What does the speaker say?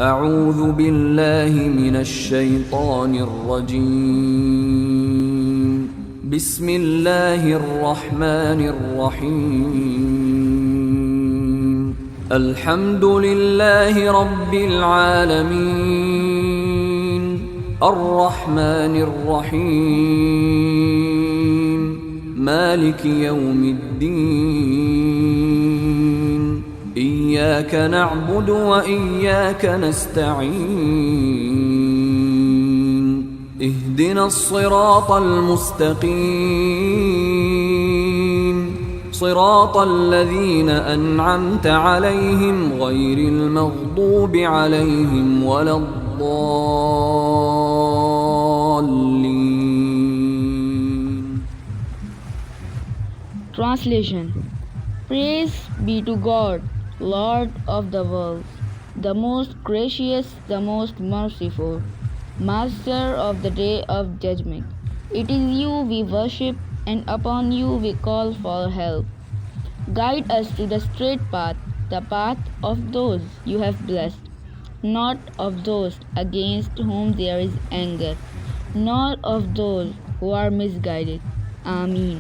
أعوذ بالله من الشيطان الرجيم. بسم الله الرحمن الرحيم. الحمد لله رب العالمين، الرحمن الرحيم، مالك يوم الدين. إياك نعبد وإياك نستعين. اهدنا الصراط المستقيم، صراط الذين أنعمت عليهم غير المغضوب عليهم ولا الضالين. Translation. Praise be to God, Lord of the worlds, the most gracious, the most merciful, Master of the day of judgment. It is you we worship, and upon you we call for help. Guide us to the straight path, the path of those you have blessed, not of those against whom there is anger, nor of those who are misguided. Amen.